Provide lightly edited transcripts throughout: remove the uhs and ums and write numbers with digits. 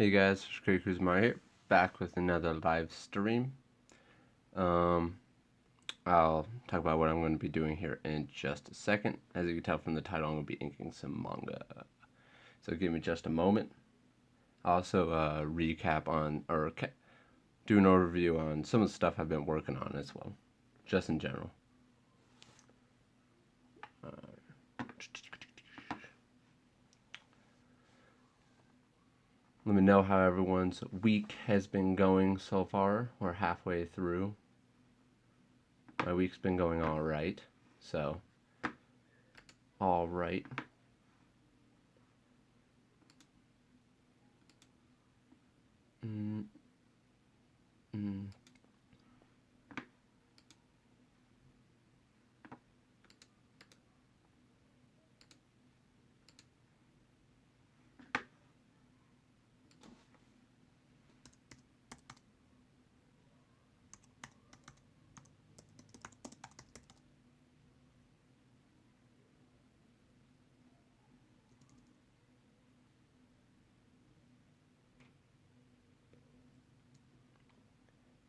Hey guys, it's Krady Kuzomari here, back with another live stream. Um, I'll talk about what I'm going to be doing here in just a second. As you can tell from the title, I'm going to be inking some manga. So give me just a moment. I'll also recap on, or do an overview on some of the stuff I've been working on as well, just in general. Let me know how everyone's week has been going so far. We're halfway through. My week's been going all right. So, all right. Mm, mm.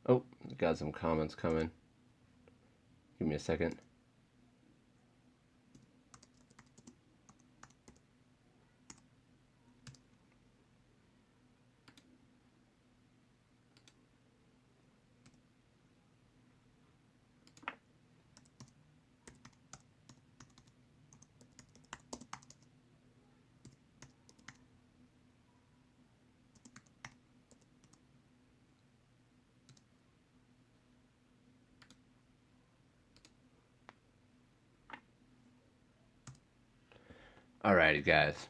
Oh, got some comments coming. Give me a second. Alrighty, guys.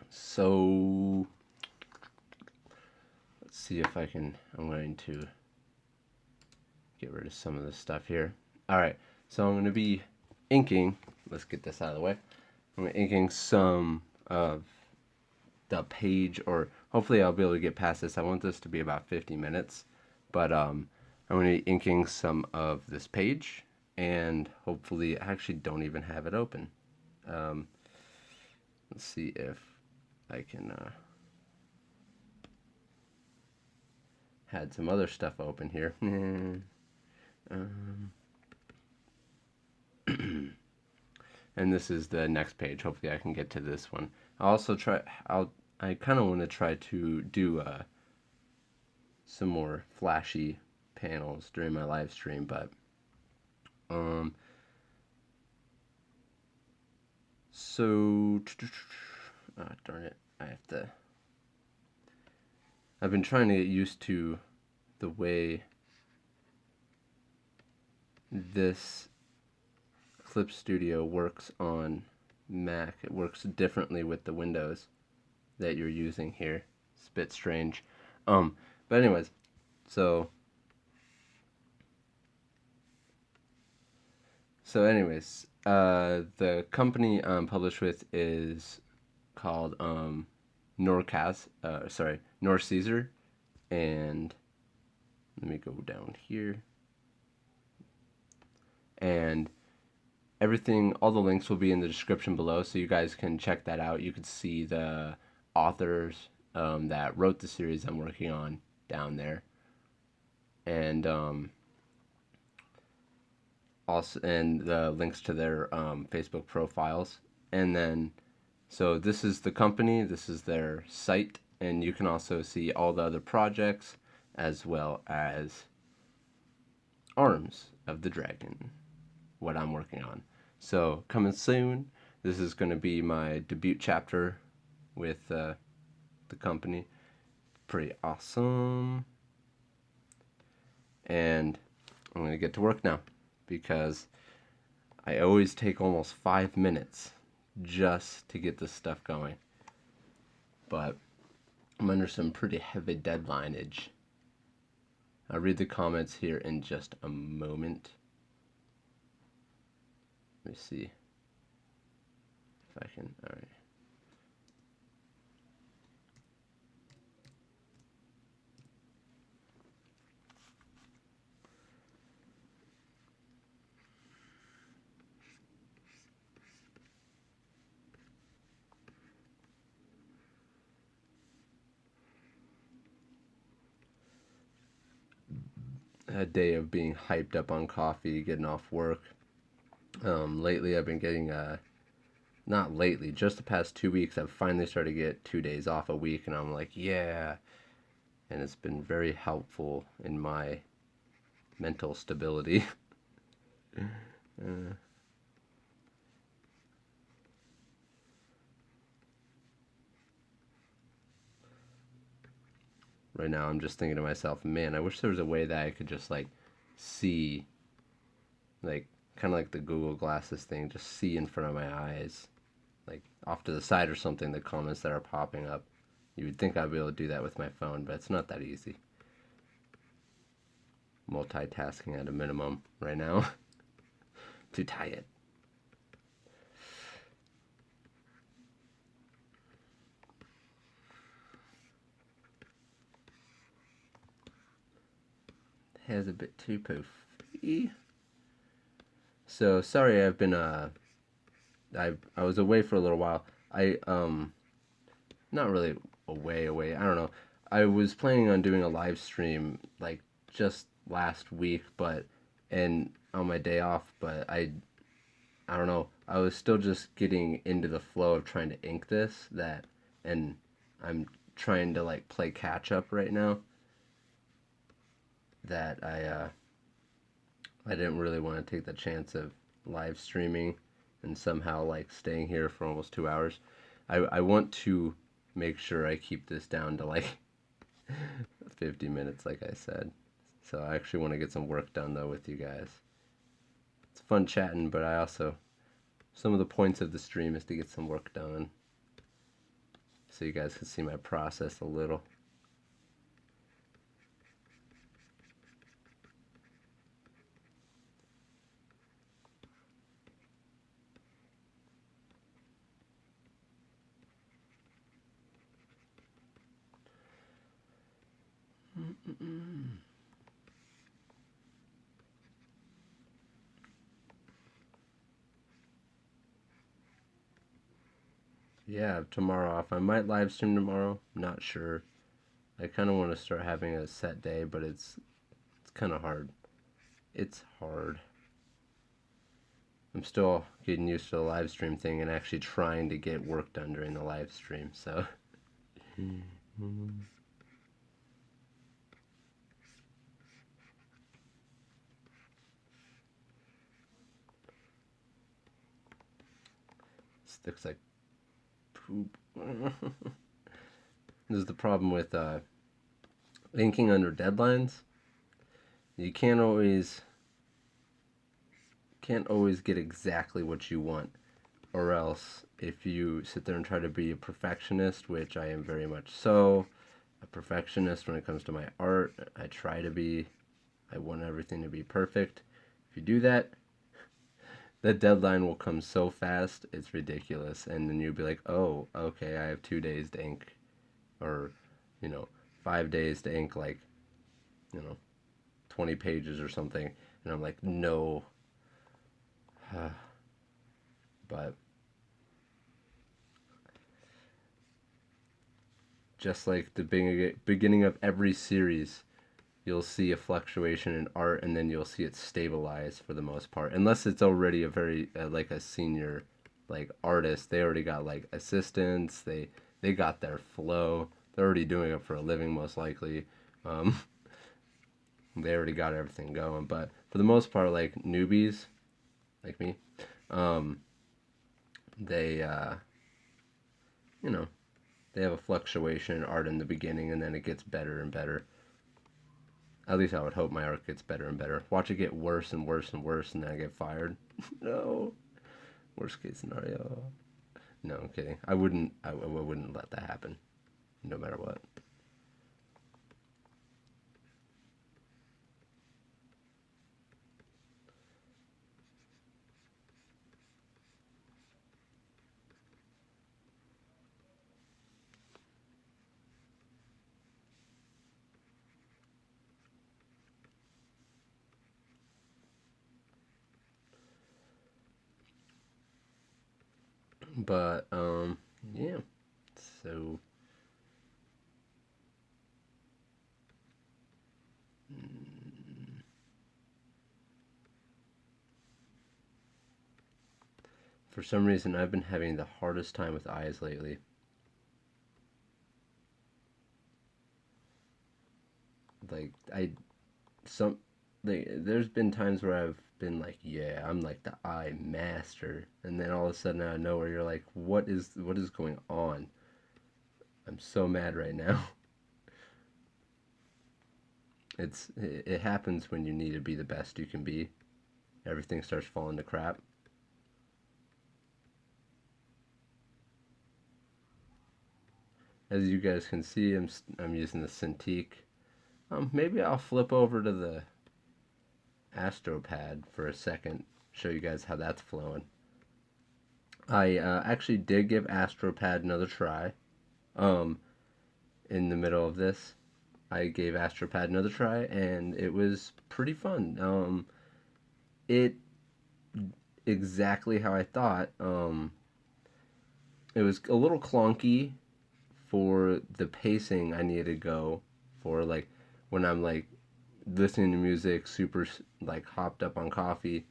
So, let's see if I can. I'm going to get rid of some of this stuff here. Alright, so I'm going to be inking. Let's get this out of the way. I'm inking some of the page, or hopefully I'll be able to get past this. I want this to be about 50 minutes, but I'm going to be inking some of this page, and hopefully I actually don't even have it open. Let's see if I can had some other stuff open here. And this is the next page. Hopefully I can get to this one. I'll also try. I kind of want to try to do some more flashy panels during my live stream, but so darn it, I have to. I've been trying to get used to the way this Clip Studio works on Mac. It works differently with the Windows that you're using here. It's a bit strange. But anyways, so the company I'm published with is called Noir Caesar, and let me go down here, and everything, all the links will be in the description below, so you guys can check that out. You can see the authors that wrote the series I'm working on down there, and also and the links to their Facebook profiles. And then, so this is the company, this is their site, and you can also see all the other projects as well as Arms of the Dragon, what I'm working on. So coming soon. This is going to be my debut chapter with the company. Pretty awesome. And I'm going to get to work now, because I always take almost 5 minutes just to get this stuff going. But I'm under some pretty heavy deadlineage. I'll read the comments here in just a moment. Let me see if I can. All right. a day of being hyped up on coffee, getting off work. Lately, I've been getting not lately, just the past 2 weeks, I've finally started to get 2 days off a week, and I'm like, yeah. And it's been very helpful in my mental stability. uh, right now, I'm just thinking to myself, man, I wish there was a way that I could just like see, like, kind of like the Google Glasses thing, just see in front of my eyes, like off to the side or something, the comments that are popping up. You would think I'd be able to do that with my phone, but it's not that easy. Multitasking at a minimum right now. Too tired. Hair's a bit too poofy. So sorry, I've been I was away for a little while. I not really away. I don't know. I was planning on doing a live stream like just last week, but and on my day off, but I don't know. I was still just getting into the flow of trying to ink this that and I'm trying to like play catch up right now that I didn't really want to take the chance of live streaming and somehow like staying here for almost 2 hours. I want to make sure I keep this down to like 50 minutes, like I said. So I actually want to get some work done though with you guys. It's fun chatting, but I also, some of the points of the stream is to get some work done so you guys can see my process a little. Yeah, tomorrow off. I might live stream tomorrow. Not sure. I kind of want to start having a set day, but it's kind of hard. It's hard. I'm still getting used to the live stream thing and actually trying to get work done during the live stream. So sticks like poop. This is the problem with inking under deadlines. You can't always get exactly what you want, or else if you sit there and try to be a perfectionist, which I am very much so, a perfectionist when it comes to my art, I try to be. I want everything to be perfect. If you do that, the deadline will come so fast, it's ridiculous. And then you'll be like, oh, okay, I have 2 days to ink, or, you know, 5 days to ink, like, 20 pages or something. And I'm like, no. But just like the beginning of every series, you'll see a fluctuation in art and then you'll see it stabilize for the most part, unless it's already a very like a senior like artist. They already got like assistants, they got their flow, they're already doing it for a living most likely. um, they already got everything going, but for the most part, like newbies like me, um, they you know they have a fluctuation in art in the beginning and then it gets better and better. At least I would hope my art gets better and better. Watch it get worse and worse and worse, and then I get fired. No, worst case scenario. No, I'm kidding. I wouldn't. I wouldn't let that happen, no matter what. But yeah. So For some reason, I've been having the hardest time with eyes lately. Like I some there's been times where I've been like, yeah, I'm like the eye master, and then all of a sudden out of nowhere, you're like, what is going on? I'm so mad right now. It happens when you need to be the best you can be. Everything starts falling to crap. As you guys can see, I'm using the Cintiq. Maybe I'll flip over to the Astropad for a second, show you guys how that's flowing. I actually did give Astropad another try. Um, in the middle of this, I gave Astropad another try, and it was pretty fun. It exactly how I thought. It was a little clunky for the pacing I needed to go for, like when I'm like listening to music, super like hopped up on coffee,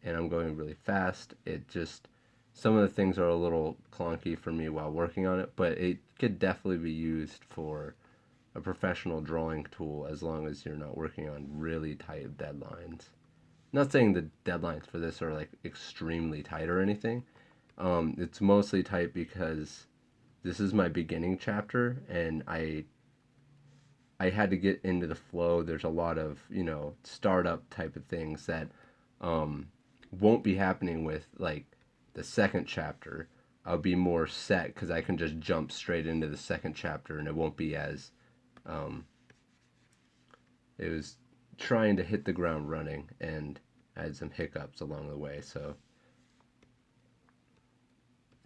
and I'm going really fast. It just some of the things are a little clunky for me while working on it, but it could definitely be used for a professional drawing tool as long as you're not working on really tight deadlines. Not saying the deadlines for this are like extremely tight or anything. It's mostly tight because this is my beginning chapter, and I had to get into the flow. There's a lot of startup type of things that um, won't be happening with like the second chapter. I'll be more set because I can just jump straight into the second chapter, and it won't be as um, it was trying to hit the ground running, and I had some hiccups along the way. So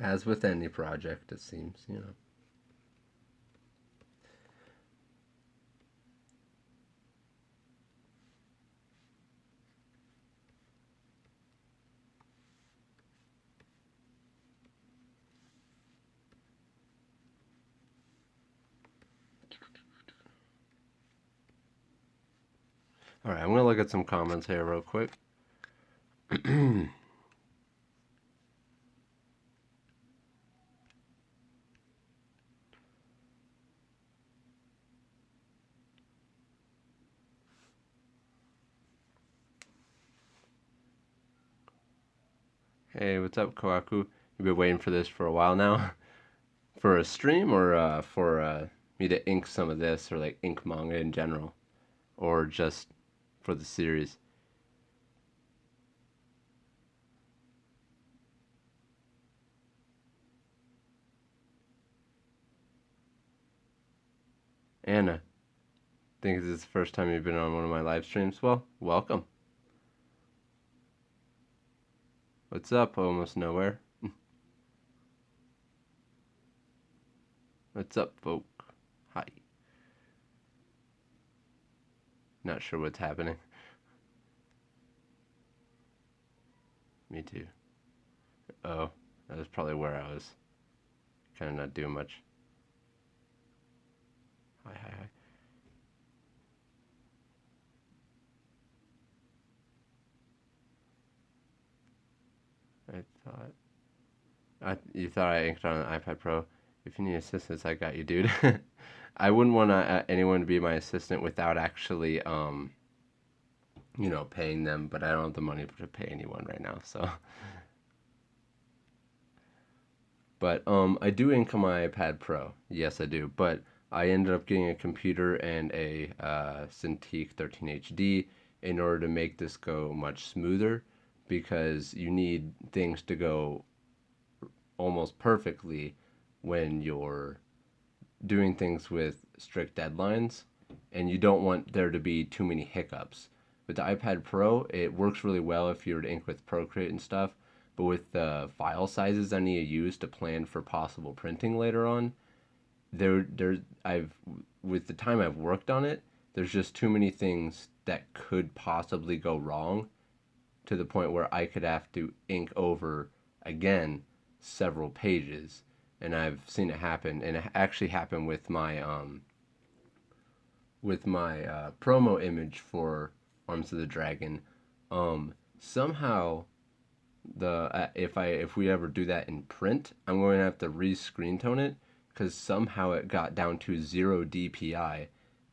as with any project, it seems. All right, I'm gonna look at some comments here real quick. Hey, what's up, Koaku? You've been waiting for this for a while now, for a stream or for me to ink some of this, or like ink manga in general, or just for the series. Anna, think this is the first time you've been on one of my live streams. Well, welcome. What's up? Almost nowhere. What's up, folk? Hi. Not sure what's happening. Me too. Oh, that was probably where I was kind of not doing much. Hi, hi, hi. I thought you thought I inked on an iPad Pro. If you need assistance, I got you, dude. I wouldn't want anyone to be my assistant without actually, paying them. But I don't have the money to pay anyone right now. So, but I do ink on my iPad Pro. Yes, I do. But I ended up getting a computer and a Cintiq 13 HD in order to make this go much smoother, because you need things to go almost perfectly when you're doing things with strict deadlines, and you don't want there to be too many hiccups. With the iPad Pro, it works really well if you were to ink with Procreate and stuff, but with the file sizes I need to use to plan for possible printing later on, I've with the time I've worked on it, there's just too many things that could possibly go wrong, to the point where I could have to ink over again several pages, and I've seen it happen, and it actually happened with my promo image for Arms of the Dragon. Somehow If we ever do that in print, I'm going to have to re-screen tone it because somehow it got down to 0 DPI,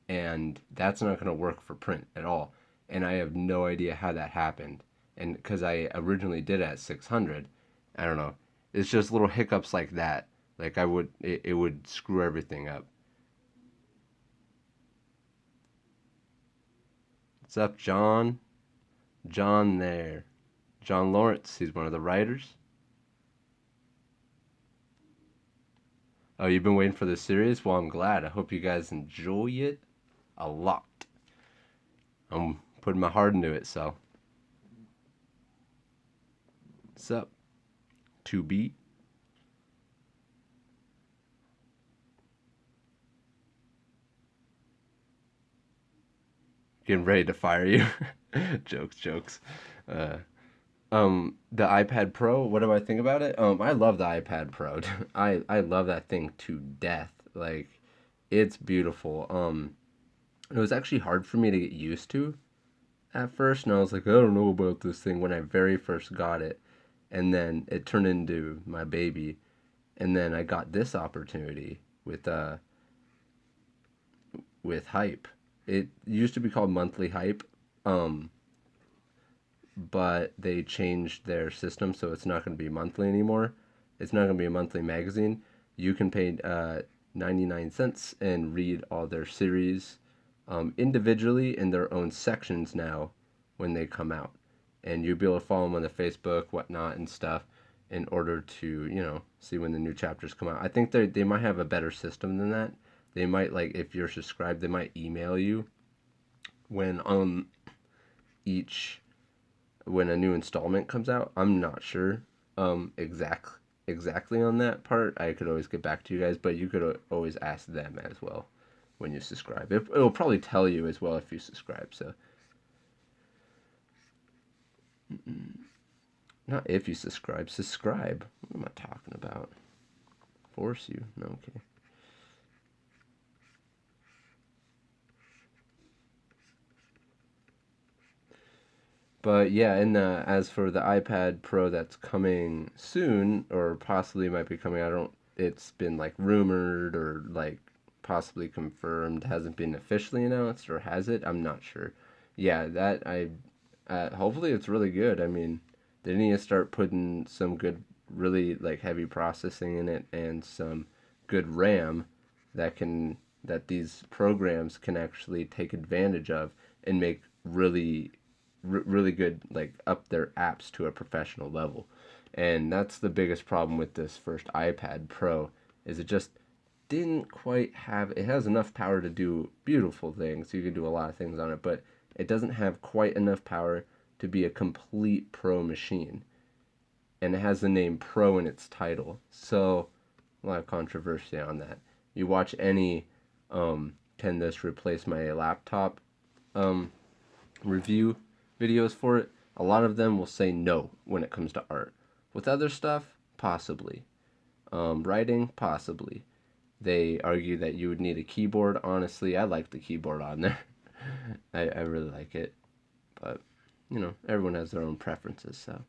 and that's not going to work for print at all. And I have no idea how that happened. And because I originally did it at 600, I don't know. It's just little hiccups like that. Like it would screw everything up. What's up, John? John there. John Lawrence. He's one of the writers. Oh, you've been waiting for this series? Well, I'm glad. I hope you guys enjoy it a lot. I'm putting my heart into it, so. What's up? To be. Getting ready to fire you. Jokes, jokes. Uh, the iPad Pro, what do I think about it? I love the iPad Pro. I love that thing to death. Like, it's beautiful. It was actually hard for me to get used to at first, and I was like, I don't know about this thing when I very first got it, and then it turned into my baby, and then I got this opportunity with Hype. It used to be called Monthly Hype, um, but they changed their system, so it's not going to be monthly anymore. It's not going to be a monthly magazine. You can pay 99 cents and read all their series individually in their own sections now when they come out. And you'll be able to follow them on the Facebook, whatnot, and stuff in order to, see when the new chapters come out. I think they might have a better system than that. They might, like, if you're subscribed, they might email you when each when a new installment comes out. I'm not sure exactly on that part. I could always get back to you guys, but you could always ask them as well when you subscribe. It'll probably tell you as well if you subscribe. So not if you subscribe. Subscribe. What am I talking about? Force you? No, okay. But yeah, and as for the iPad Pro that's coming soon, or possibly might be coming, I don't. It's been like rumored or like possibly confirmed. Hasn't been officially announced, or has it? I'm not sure. Yeah, that I. Hopefully, it's really good. I mean, they need to start putting some good, really like heavy processing in it and some good RAM that these programs can actually take advantage of and make really good, like up their apps to a professional level. And that's the biggest problem with this first iPad Pro is it just didn't quite have it has enough power to do beautiful things. You can do a lot of things on it, but it doesn't have quite enough power to be a complete pro machine. And it has the name Pro in its title. So a lot of controversy on that. You watch any can this replace my laptop um, review videos for it, a lot of them will say no when it comes to art. With other stuff, possibly. Writing, possibly. They argue that you would need a keyboard. Honestly, I like the keyboard on there. I really like it. But, everyone has their own preferences, so.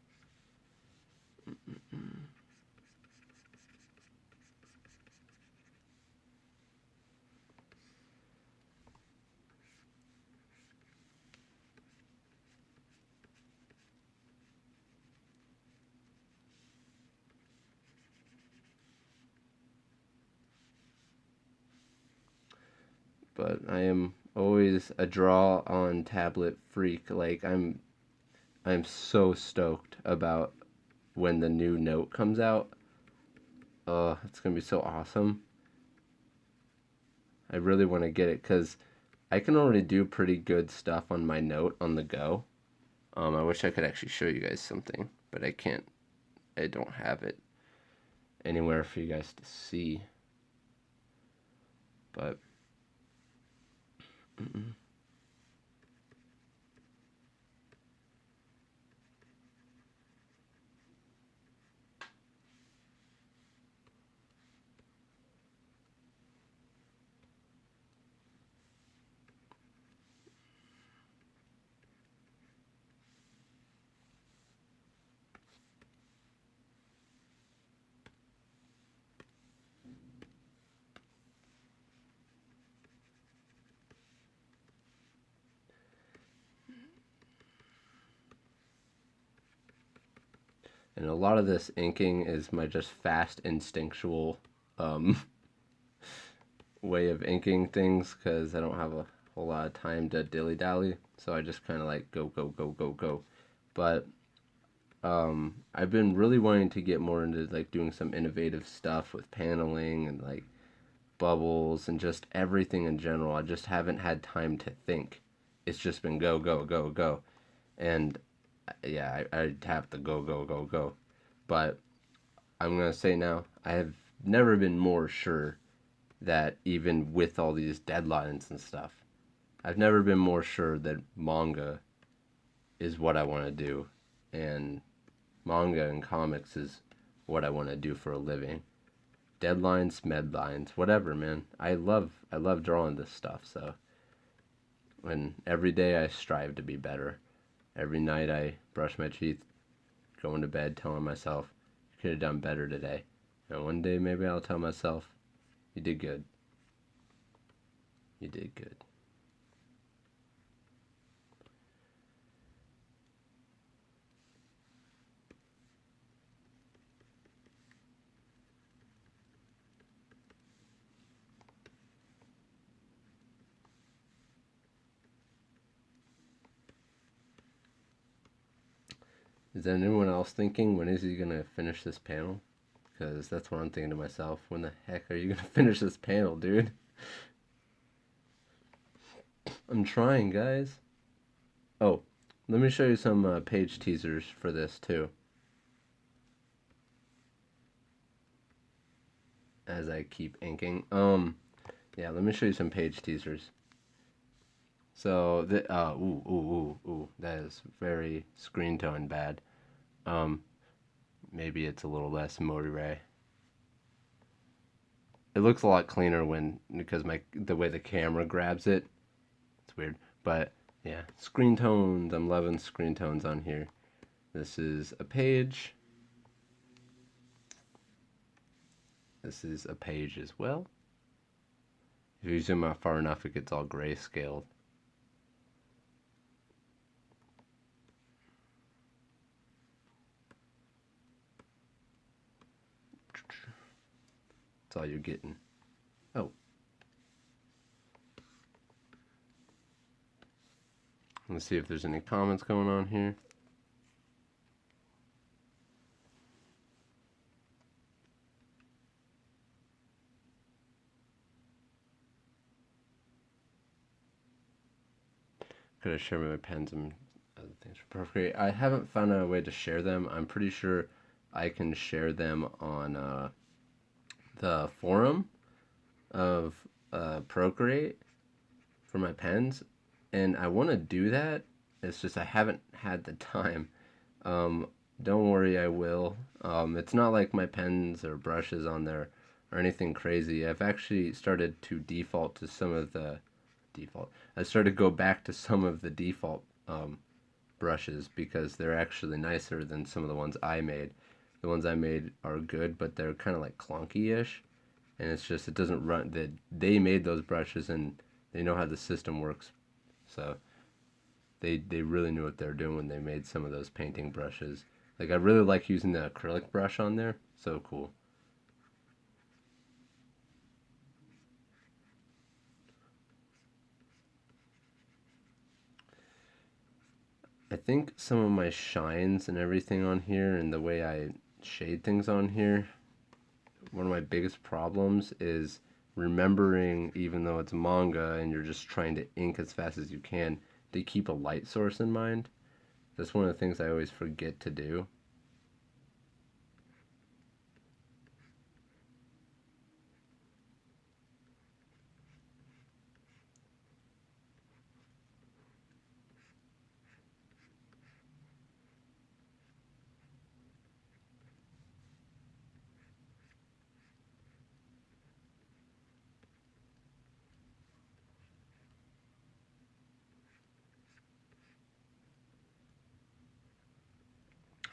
But I am always a draw on tablet freak. Like I'm so stoked about when the new Note comes out. Oh, it's gonna be so awesome. I really want to get it because I can already do pretty good stuff on my Note on the go. I wish I could actually show you guys something, but I can't. I don't have it anywhere for you guys to see. But And a lot of this inking is my just fast instinctual um, way of inking things because I don't have a whole lot of time to dilly dally. So I just kind of like go, go, go, go, go. But I've been really wanting to get more into like doing some innovative stuff with paneling and like bubbles and just everything in general. I just haven't had time to think. It's just been go, go, go, go. And yeah, I'd have to go, go, go, go. But I'm going to say now, I have never been more sure that even with all these deadlines and stuff, I've never been more sure that manga is what I want to do. And manga and comics is what I want to do for a living. Deadlines, medlines, whatever, man. I love drawing this stuff, so and every day I strive to be better. Every night I brush my teeth, going to bed telling myself you could have done better today. And one day maybe I'll tell myself you did good. You did good. Is anyone else thinking when is he gonna finish this panel? Because that's what I'm thinking to myself. When the heck are you gonna finish this panel, dude? I'm trying, guys. Oh, let me show you some page teasers for this too. As I keep inking. Yeah, let me show you some page teasers. So, that is very screen tone bad. Um, maybe it's a little less Motiray. It looks a lot cleaner when because the way the camera grabs it. It's weird, but yeah, screen tones. I'm loving screen tones on here. This is a page. This is a page as well. If you zoom out far enough, it gets all grayscaled. That's all you're getting. Oh. Let's see if there's any comments going on here. Could I share my pens and other things for Procreate? I haven't found a way to share them. I'm pretty sure I can share them on the forum of Procreate for my pens, and I want to do that. It's just I haven't had the time. Um, don't worry, I will. It's not like my pens or brushes on there or anything crazy. I've actually started to default to some of the default. I started to go back to some of the default brushes because they're actually nicer than some of the ones I made. The ones I made are good, but they're kind of like clunky-ish, and it's just it doesn't run. They made those brushes and they know how the system works, so they really knew what they were doing when they made some of those painting brushes. Like I really like using the acrylic brush on there. So cool. I think some of my shines and everything on here and the way I shade things on here, one of my biggest problems is remembering, even though it's manga and you're just trying to ink as fast as you can, to keep a light source in mind. That's one of the things I always forget to do.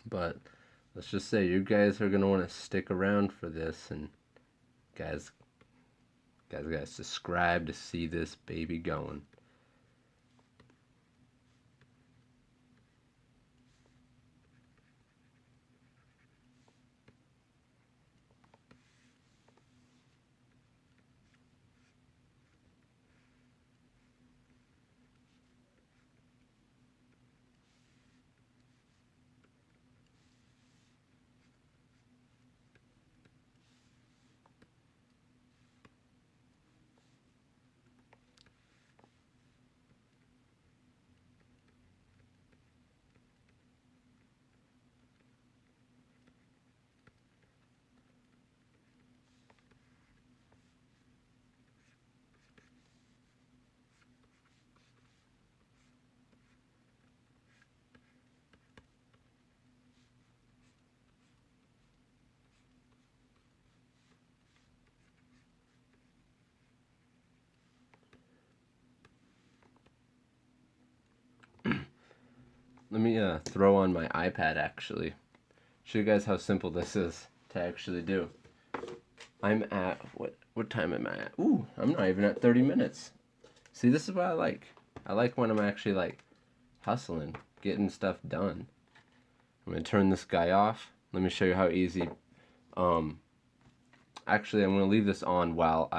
But let's just say you guys are gonna want to stick around for this, and guys, gotta subscribe to see this baby going. let me throw on my iPad actually. Show you guys how simple this is to actually do. I'm at what time am I at? Ooh, I'm not even at 30 minutes. See, this is what I like. I like when I'm actually like hustling, getting stuff done. I'm gonna turn this guy off. Let me show you how easy. Actually, I'm gonna leave this on while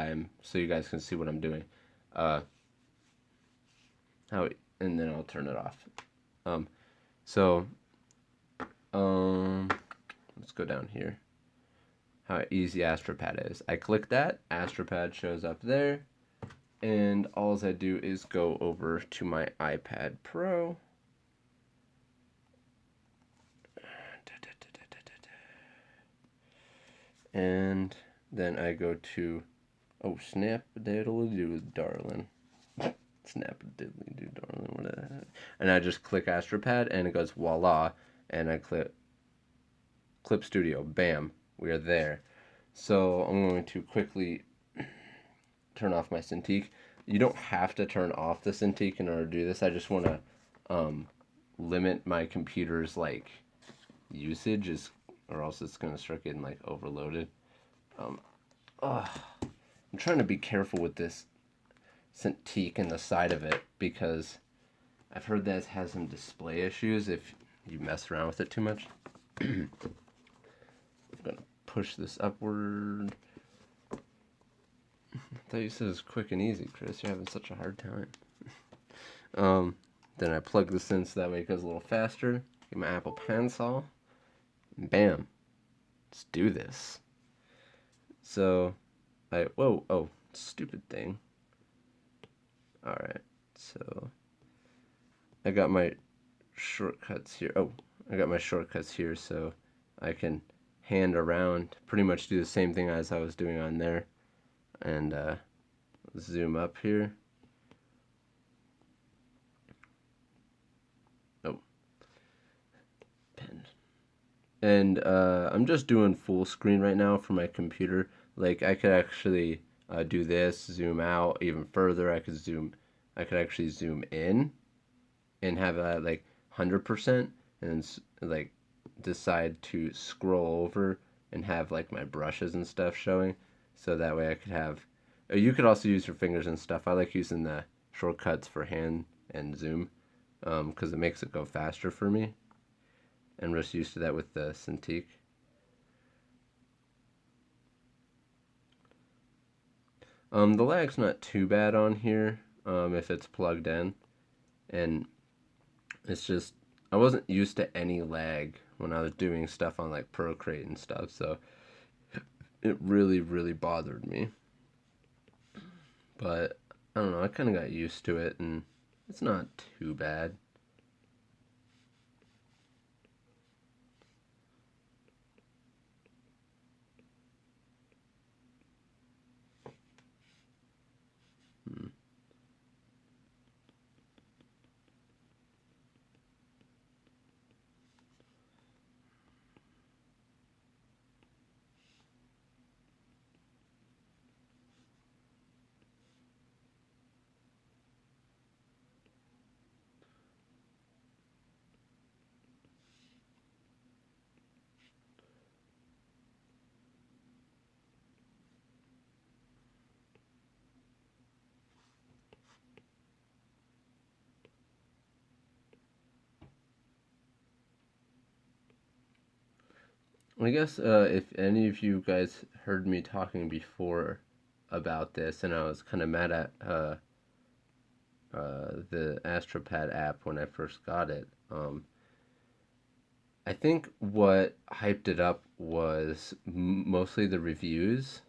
so you guys can see what I'm doing. Uh, and then I'll turn it off. So, let's go down here. How easy Astropad is. I click that, Astropad shows up there, and all I do is go over to my iPad Pro. And then I go to, snap diddly do, darling. Snap diddly do, darling. What the heck? And I just click Astropad, and it goes voila, and I click Clip Studio. Bam, we are there. So I'm going to quickly turn off my Cintiq. You don't have to turn off the Cintiq in order to do this. I just want to limit my computer's like usage, or else it's going to start getting like overloaded. I'm trying to be careful with this Cintiq and the side of it because I've heard that it has some display issues if you mess around with it too much. I'm gonna push this upward. I thought you said it was quick and easy, Chris. You're having such a hard time. Then I plug this in so that way it goes a little faster. Get my Apple Pencil. And bam. Let's do this. So, stupid thing. Alright, so I got my shortcuts here. I got my shortcuts here so I can hand around, pretty much do the same thing as I was doing on there. And zoom up here. Pen. And I'm just doing full screen right now for my computer. Like I could actually do this, zoom out even further. I could actually zoom in and have that like 100%, and like decide to scroll over and have like my brushes and stuff showing, so that way I could have. You could also use your fingers and stuff. I like using the shortcuts for hand and zoom because it makes it go faster for me. And we're just used to that with the Cintiq. The lag's not too bad on here if it's plugged in, and it's just I wasn't used to any lag when I was doing stuff on like Procreate and stuff, so it really, really bothered me. But I don't know, I kind of got used to it, and it's not too bad. I guess if any of you guys heard me talking before about this, and I was kind of mad at the Astropad app when I first got it, I think what hyped it up was mostly the reviews,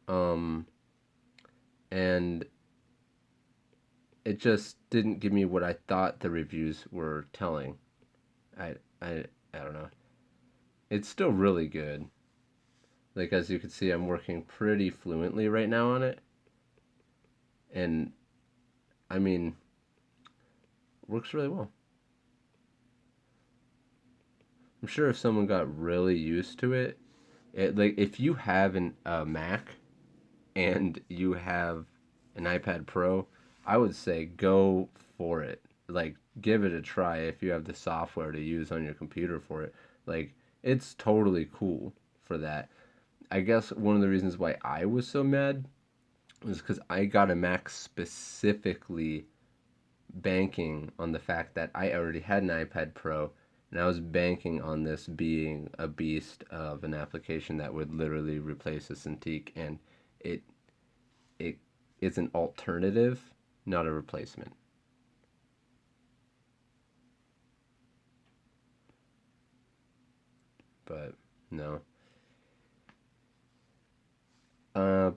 um, and it just didn't give me what I thought the reviews were telling. I, I, I don't know. It's still really good. Like, as you can see, I'm working pretty fluently right now on it. And, I mean, works really well. I'm sure if someone got really used to it, like, if you have a Mac and you have an iPad Pro, I would say go for it. Like, give it a try if you have the software to use on your computer for it. Like, it's totally cool for that. I guess one of the reasons why I was so mad was because I got a Mac specifically banking on the fact that I already had an iPad Pro, and I was banking on this being a beast of an application that would literally replace a Cintiq, and it it is an alternative, not a replacement. But no.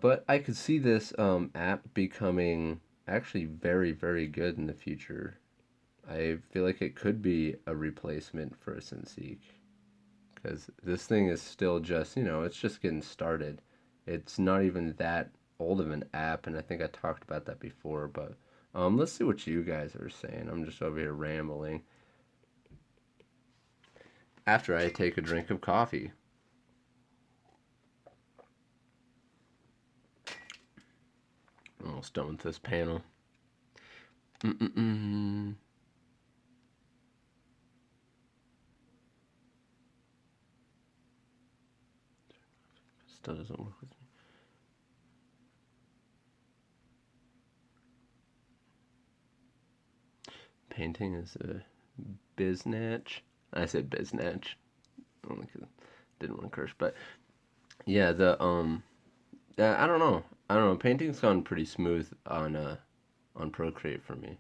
But I could see this app becoming actually very, very good in the future. I feel like it could be a replacement for a Cintiq because this thing is still just, it's just getting started. It's not even that old of an app, and I think I talked about that before. But let's see what you guys are saying. I'm just over here rambling after I take a drink of coffee. Almost done with this panel. Mm-mm-mm. Still doesn't work with me. Painting is a biznatch. I said biznatch. Only 'cause I didn't want to curse, but yeah, I don't know. I don't know. Painting's gone pretty smooth on Procreate for me.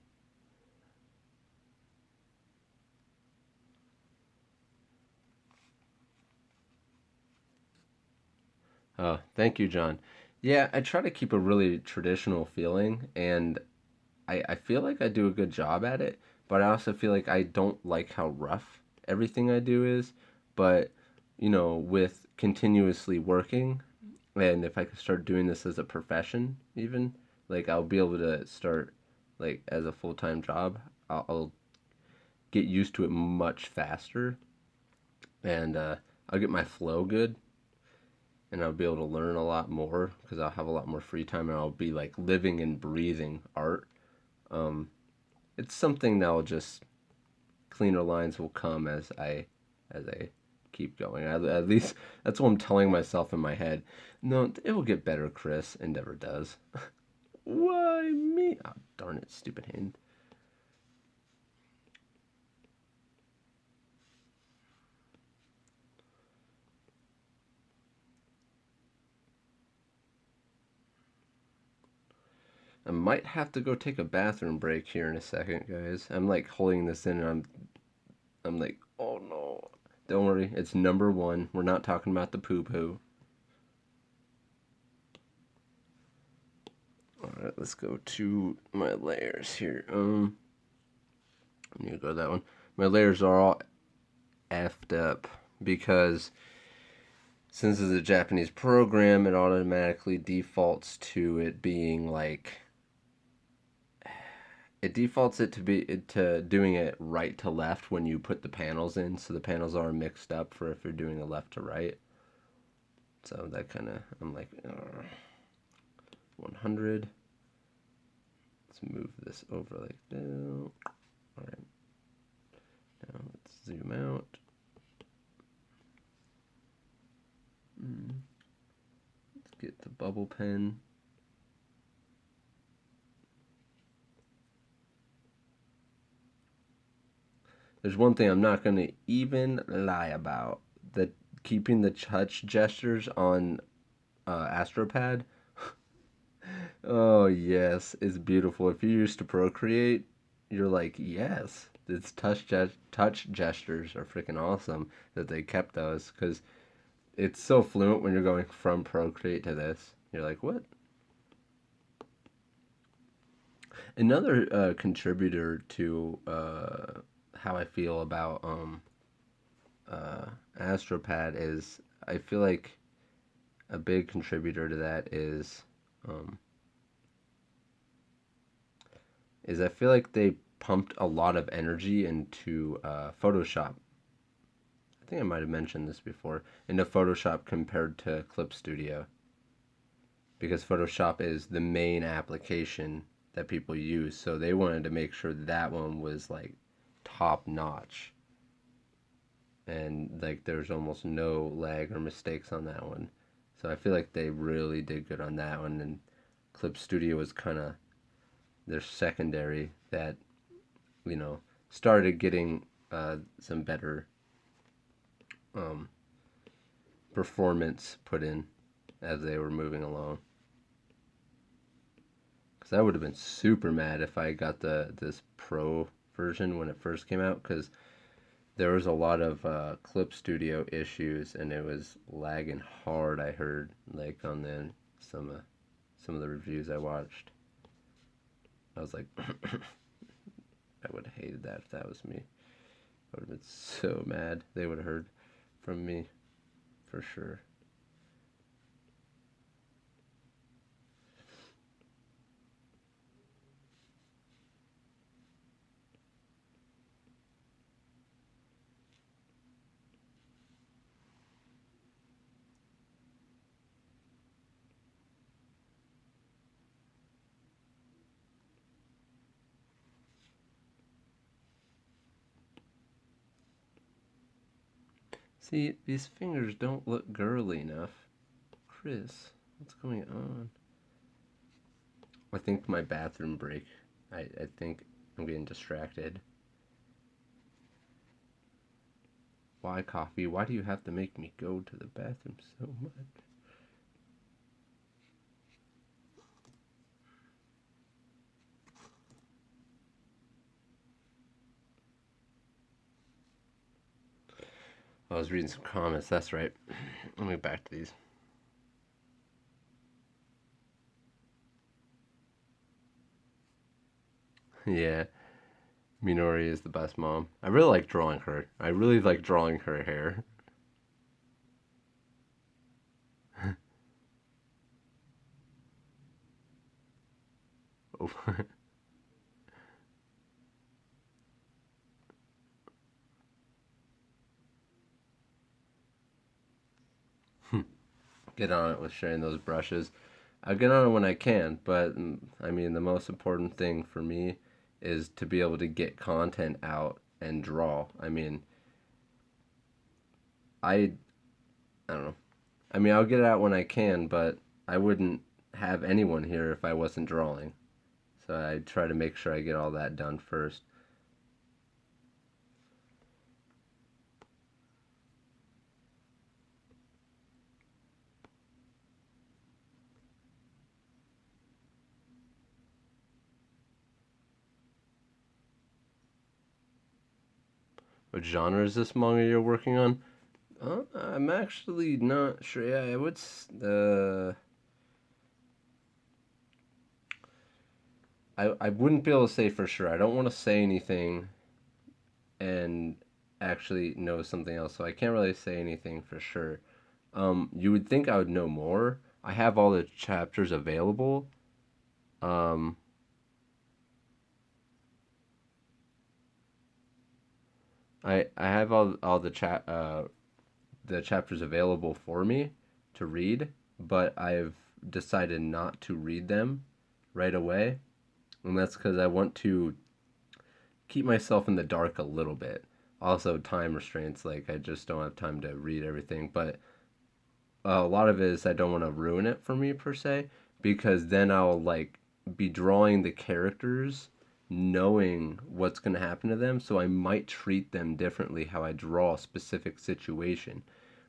Oh, thank you, John. Yeah, I try to keep a really traditional feeling, and I feel like I do a good job at it, but I also feel like I don't like how rough everything I do is. But, with continuously working, and if I could start doing this as a profession, even, like I'll be able to start, like, as a full time job, I'll get used to it much faster, and I'll get my flow good, and I'll be able to learn a lot more because I'll have a lot more free time, and I'll be like living and breathing art. Um, it's something that'll just cleaner lines will come as I keep going. At least that's what I'm telling myself in my head. No, it will get better, Chris. It never does. Why me? Oh, darn it, stupid hand. I might have to go take a bathroom break here in a second, guys. I'm like holding this in, and I'm like, oh no. Don't worry, it's number one. We're not talking about the poo poo. All right, let's go to my layers here. I need to go to that one. My layers are all effed up because since it's a Japanese program, it automatically defaults to it being like it defaults it to doing it right to left when you put the panels in, so the panels are mixed up for if you're doing a left to right. So that kind of I'm like 100. Let's move this over like that. All right. Now let's zoom out. Let's get the bubble pen. There's one thing I'm not going to even lie about. That keeping the touch gestures on Astropad. Oh, yes, it's beautiful. If you're used to Procreate, you're like, yes, it's touch gestures are freaking awesome that they kept those because it's so fluent when you're going from Procreate to this. You're like, what? Another contributor to how I feel about Astropad is I feel like a big contributor to that um, is I feel like they pumped a lot of energy into Photoshop. I think I might have mentioned this before, into Photoshop compared to Clip Studio, because Photoshop is the main application that people use. So they wanted to make sure that one was like top notch. And like there's almost no lag or mistakes on that one. So I feel like they really did good on that one. And Clip Studio was kind of their secondary that, you know, started getting some better um, performance put in as they were moving along. Because I would have been super mad if I got this pro version when it first came out, because there was a lot of Clip Studio issues and it was lagging hard. I heard like on the some of the reviews I watched. I was like, I would have hated that if that was me. I would have been so mad. They would have heard from me for sure. See, these fingers don't look girly enough. Chris, what's going on? I think my bathroom break. I think I'm getting distracted. Why, Coffee? Why do you have to make me go to the bathroom so much? I was reading some comments. That's right. Let me get back to these. Yeah, Minori is the best mom. I really like drawing her. I really like drawing her hair. Oh. Get on it with sharing those brushes. I get on it when I can, but I mean, the most important thing for me is to be able to get content out and draw. I mean, I I don't know. I mean, I'll get it out when I can, but I wouldn't have anyone here if I wasn't drawing. So I try to make sure I get all that done first. What genre is this manga you're working on? I'm actually not sure. Yeah, I would. I wouldn't be able to say for sure. I don't want to say anything and actually know something else, so I can't really say anything for sure. You would think I would know more. I have all the chapters available. Um, I have all the chapters available for me to read, but I've decided not to read them right away, and that's because I want to keep myself in the dark a little bit. Also, time restraints, like I just don't have time to read everything, but a lot of it is I don't want to ruin it for me per se, because then I'll like be drawing the characters knowing what's going to happen to them, so I might treat them differently how I draw a specific situation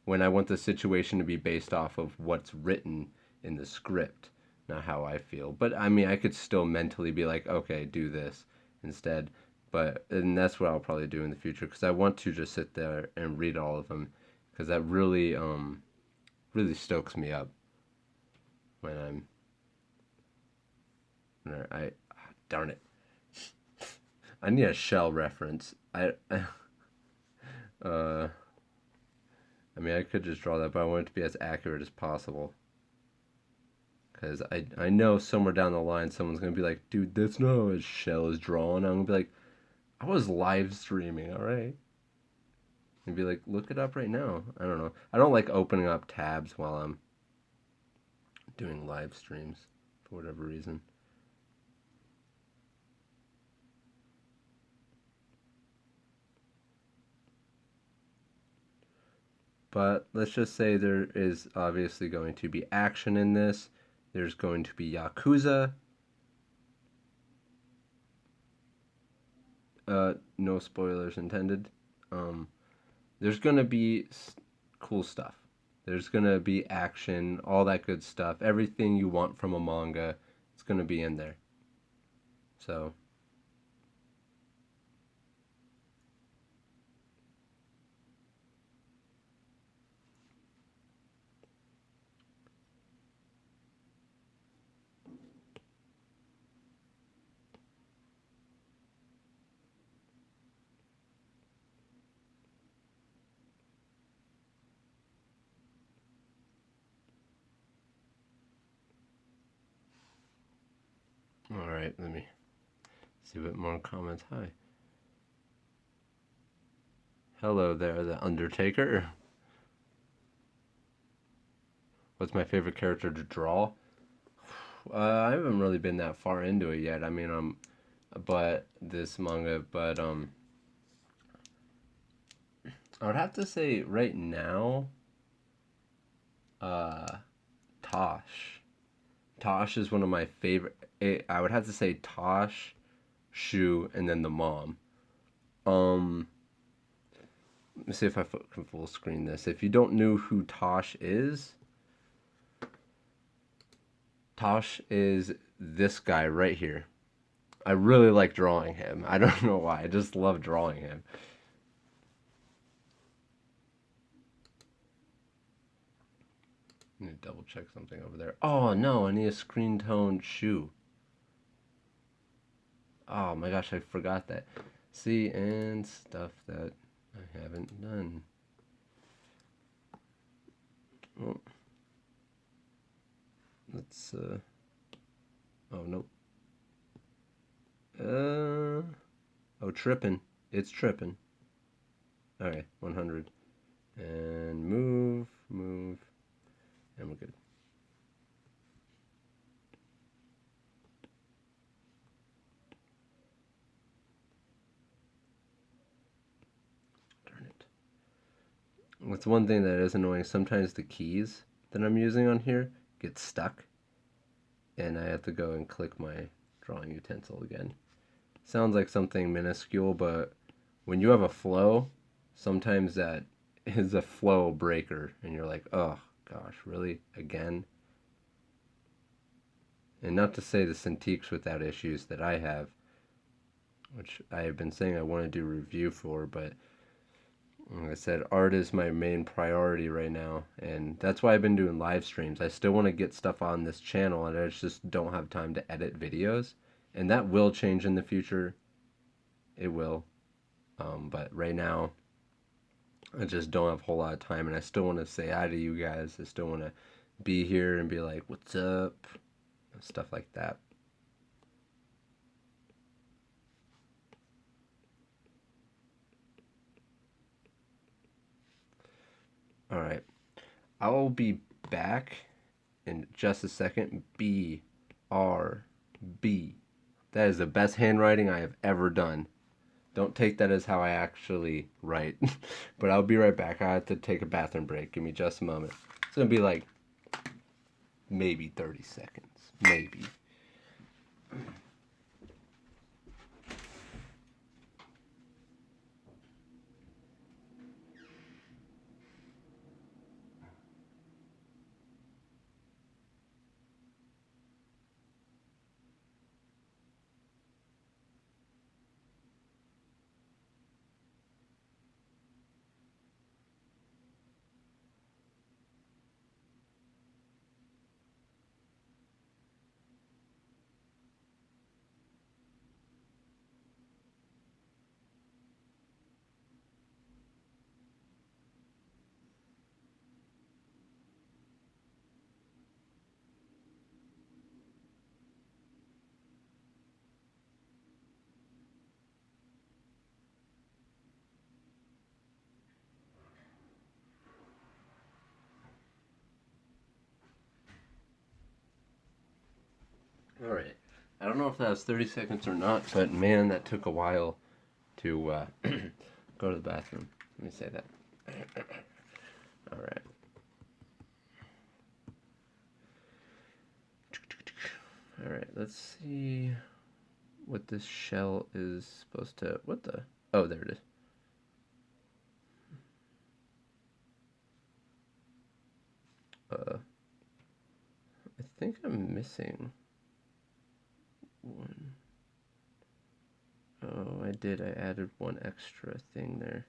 when I want the situation to be based off of what's written in the script, not how I feel. But I mean, I could still mentally be like, okay, do this instead. But and that's what I'll probably do in the future, because I want to just sit there and read all of them, because that really stokes me up when darn it. I need a shell reference. Uh I mean, I could just draw that, but I want it to be as accurate as possible. Because I know somewhere down the line someone's going to be like, dude, that's not how a shell is drawn. I'm going to be like, I was live streaming, alright? And be like, look it up right now. I don't know. I don't like opening up tabs while I'm doing live streams for whatever reason. But let's just say there is obviously going to be action in this. There's going to be Yakuza. No spoilers intended. Um, there's going to be cool stuff. There's going to be action, all that good stuff. Everything you want from a manga, it's going to be in there. So, all right, let me see what more comments. Hi. Hello there, the Undertaker. What's my favorite character to draw? I haven't really been that far into it yet. I mean, but this manga, but I would have to say right now, uh, Tosh. Tosh is one of my favorite. I would have to say Tosh, Shu, and then the mom. Um, let me see if I can full screen this. If you don't know who Tosh is this guy right here. I really like drawing him. I don't know why. I just love drawing him. I need to double check something over there. Oh no, I need a screen toned Shu. Oh my gosh, I forgot that. See, and stuff that I haven't done. Oh. Let's, oh, nope. Oh, tripping. It's tripping. Alright, 100. And move, and we're good. Darn it. What's one thing that is annoying, sometimes the keys that I'm using on here get stuck, and I have to go and click my drawing utensil again. Sounds like something minuscule, but when you have a flow, sometimes that is a flow breaker, and you're like, oh gosh, really? Again? And not to say the Cintiq's without issues that I have, which I have been saying I want to do review for, but like I said, art is my main priority right now, and that's why I've been doing live streams. I still want to get stuff on this channel, and I just don't have time to edit videos, and that will change in the future. It will, but right now, I just don't have a whole lot of time, and I still want to say hi to you guys. I still want to be here and be like, "What's up?" Stuff like that. All right, I'll be back in just a second. B-R-B. That is the best handwriting I have ever done. Don't take that as how I actually write. But I'll be right back. I have to take a bathroom break. Give me just a moment. It's going to be like maybe 30 seconds. Maybe. All right. I don't know if that was 30 seconds or not, but man, that took a while to go to the bathroom. Let me say that. All right. All right, let's see what this shell is supposed to, what the, oh, there it is. I think I'm missing one. Oh, I did. I added one extra thing there.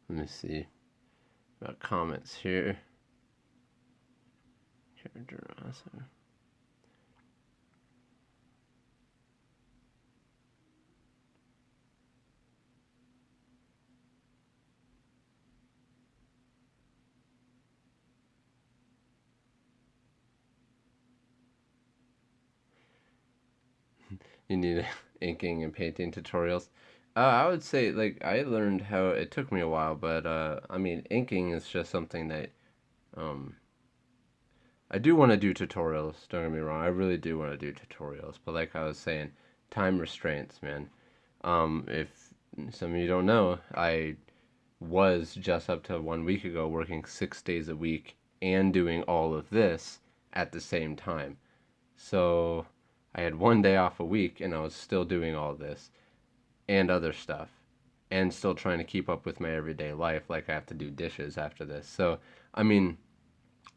Let me see about comments here. Character awesome. You need inking and painting tutorials. I would say, like, I learned how, it took me a while, but I mean, inking is just something that um, I do want to do tutorials. Don't get me wrong, I really do want to do tutorials. But like I was saying, time restraints, man. If some of you don't know, I was just up to 1 week ago working 6 days a week and doing all of this at the same time. So I had one day off a week and I was still doing all this and other stuff and still trying to keep up with my everyday life. Like I have to do dishes after this. So, I mean,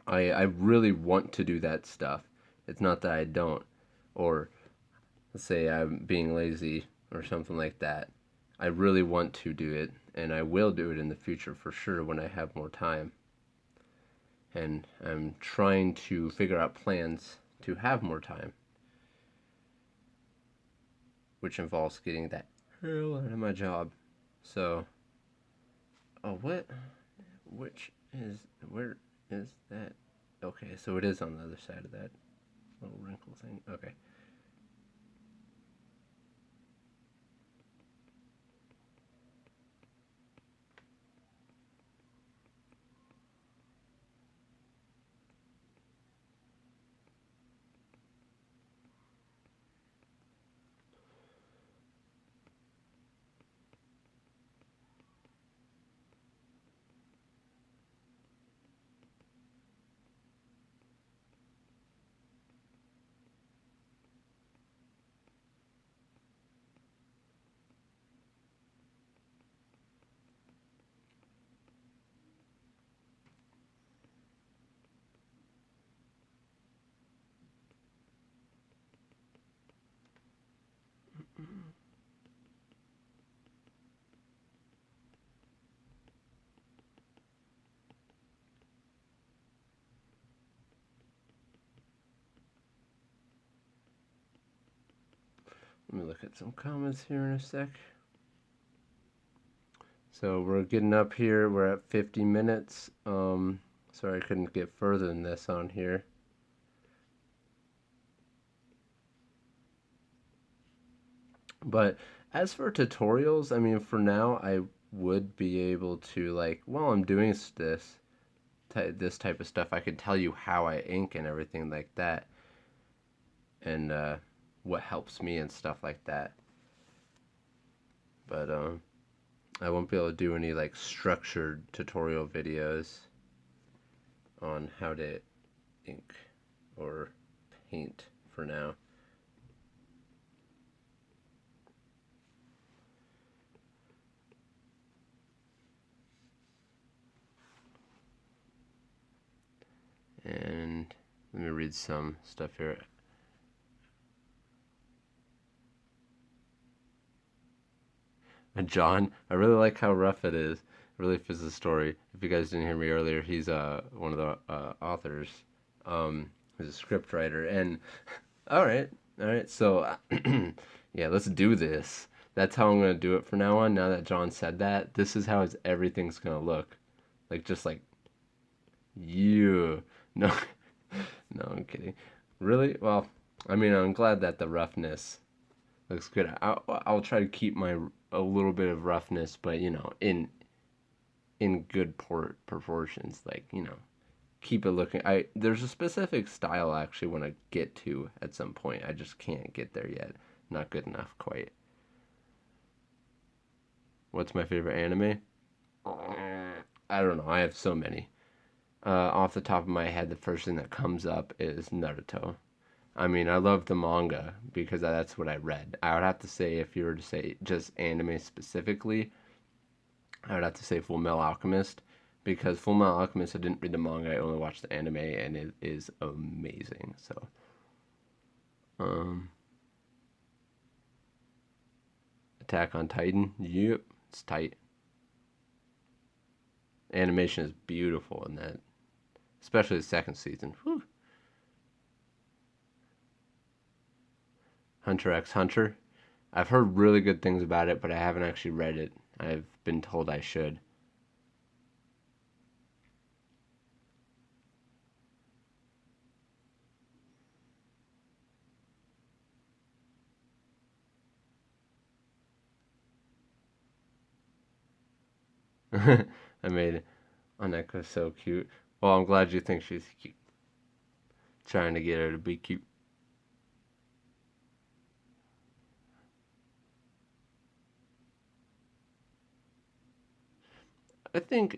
I really want to do that stuff. It's not that I don't. Or let's say I'm being lazy or something like that. I really want to do it and I will do it in the future for sure when I have more time. And I'm trying to figure out plans to have more time, which involves getting that hell out of my job. So, oh, what? Which is, where is that? Okay, so it is on the other side of that little wrinkle thing. Okay. Let me look at some comments here in a sec. So we're getting up here. We're at 50 minutes. Sorry I couldn't get further than this on here. But as for tutorials, I mean, for now, I would be able to, like, while I'm doing this type of stuff, I could tell you how I ink and everything like that, and what helps me and stuff like that. But I won't be able to do any like structured tutorial videos on how to ink or paint for now. And let me read some stuff here. John, I really like how rough it is. It really fits the story. If you guys didn't hear me earlier, he's one of the authors. He's a script writer. And all right. So yeah, let's do this. That's how I'm gonna do it from now on. Now that John said that, this is how everything's gonna look. Like just like you. No, no, I'm kidding. Really? Well, I mean, I'm glad that the roughness looks good. I'll try to keep my a little bit of roughness, but in good proportions. Like keep it looking. There's a specific style I actually want to get to at some point. I just can't get there yet. Not good enough quite. What's my favorite anime? I don't know. I have so many. Off the top of my head, the first thing that comes up is Naruto. I mean, I love the manga because that's what I read. I would have to say, if you were to say just anime specifically, I would have to say Full Metal Alchemist because Full Metal Alchemist, I didn't read the manga, I only watched the anime, and it is amazing. So, um, Attack on Titan, yep, it's tight. Animation is beautiful in that, especially the second season. Whew. Hunter x Hunter. I've heard really good things about it, but I haven't actually read it. I've been told I should. I made it. Aneka's so cute. Well, I'm glad you think she's cute. Trying to get her to be cute. I think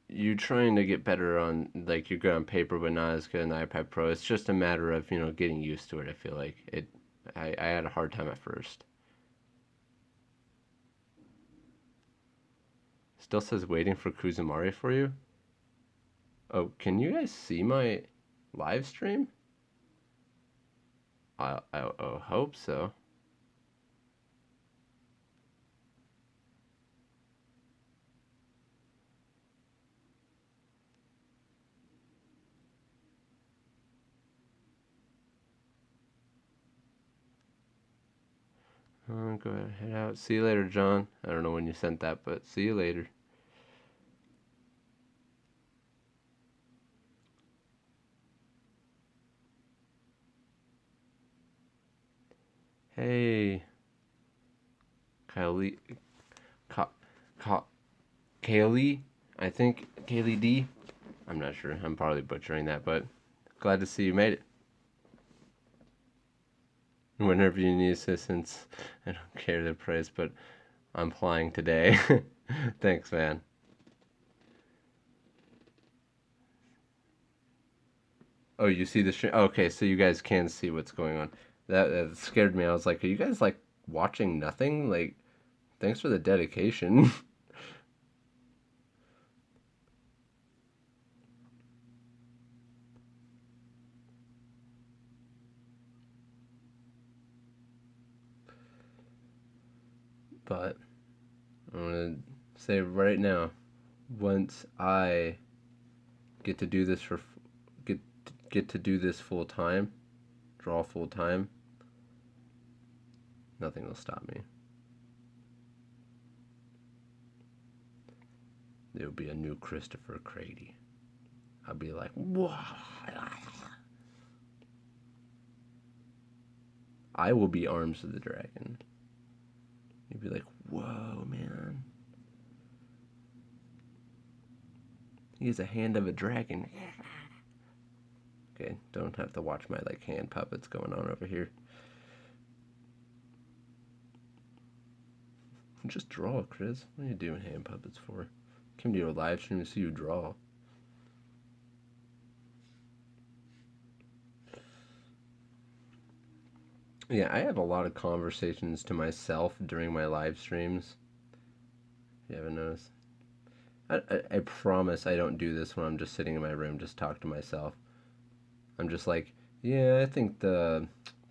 you trying to get better on like you're good on paper, but not as good on the iPad Pro. It's just a matter of getting used to it. I feel like it. I had a hard time at first. Still says waiting for Kuzomari for you. Oh, can you guys see my live stream? I hope so. Go ahead, head out. See you later, John. I don't know when you sent that, but see you later. Hey, Kylie, Ka, Ka, Kaylee. I think Kaylee D. I'm not sure. I'm probably butchering that, but glad to see you made it. Whenever you need assistance, I don't care the price, but I'm flying today. Thanks, man. Oh, you see the stream? Okay, so you guys can see what's going on. That scared me. I was like, are you guys like watching nothing? Like, thanks for the dedication. But I'm gonna say right now, once I get to do this for get get to do this full time, draw full time, nothing will stop me. There'll be a new Christopher Krady. I'll be like, whoa. I will be Arms of the Dragon. You'd be like, whoa, man. He has a hand of a dragon. Okay, don't have to watch my like hand puppets going on over here. Just draw, Chris. What are you doing hand puppets for? Came to your live stream to see you draw. Yeah, I have a lot of conversations to myself during my live streams. If you haven't noticed. I promise I don't do this when I'm just sitting in my room, just talk to myself. I'm just like, yeah, I think the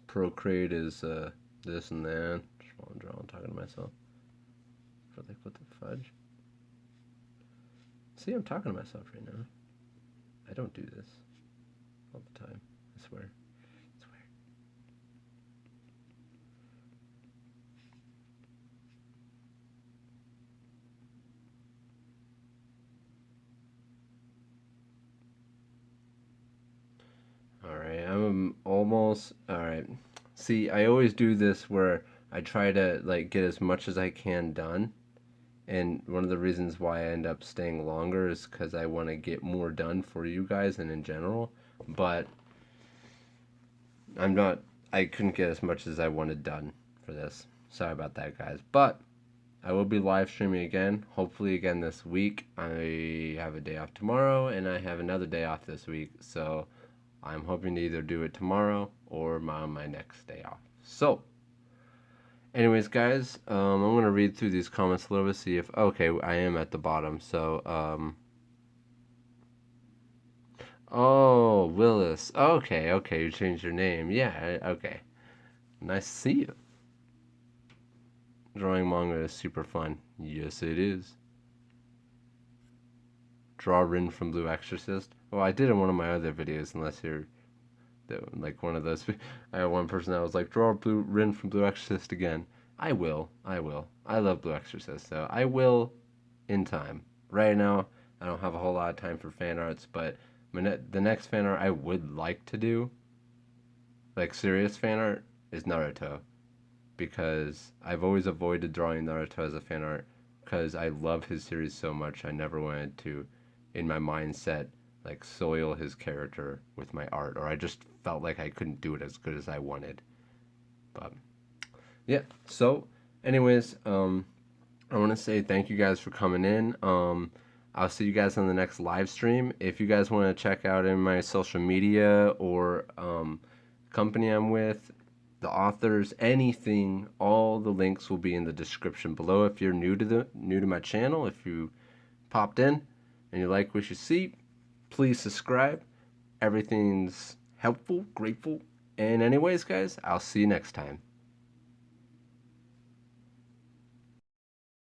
Procreate is this and that. Just while I'm talking to myself. For like, what the fudge? See, I'm talking to myself right now. I don't do this all the time. I swear. I swear. All right, I'm almost all right. See, I always do this where I try to like get as much as I can done, and one of the reasons why I end up staying longer is because I want to get more done for you guys and in general. But I'm not. I couldn't get as much as I wanted done for this. Sorry about that, guys. But I will be live streaming again. Hopefully again this week. I have a day off tomorrow, and I have another day off this week. So I'm hoping to either do it tomorrow or on my next day off. So, anyways, guys, I'm gonna read through these comments a little bit, see if okay, I am at the bottom. So, oh, Willis. Okay, okay, you changed your name. Yeah, okay. Nice to see you. Drawing manga is super fun. Yes, it is. Draw Rin from Blue Exorcist. Well, I did in one of my other videos, unless you're like one of those. I had one person that was like, draw Blue Rin from Blue Exorcist again. I will. I will. I love Blue Exorcist, so I will in time. Right now, I don't have a whole lot of time for fan arts, but the next fan art I would like to do, like serious fan art, is Naruto. Because I've always avoided drawing Naruto as a fan art because I love his series so much. I never wanted to, in my mindset, like soil his character with my art, or I just felt like I couldn't do it as good as I wanted. But yeah, so anyways, I want to say thank you guys for coming in. I'll see you guys on the next live stream. If you guys want to check out in my social media or company I'm with, the authors, anything, all the links will be in the description below. If you're new to my channel, if you popped in and you like what you see, please subscribe. Everything's helpful, grateful. And anyways, guys, I'll see you next time.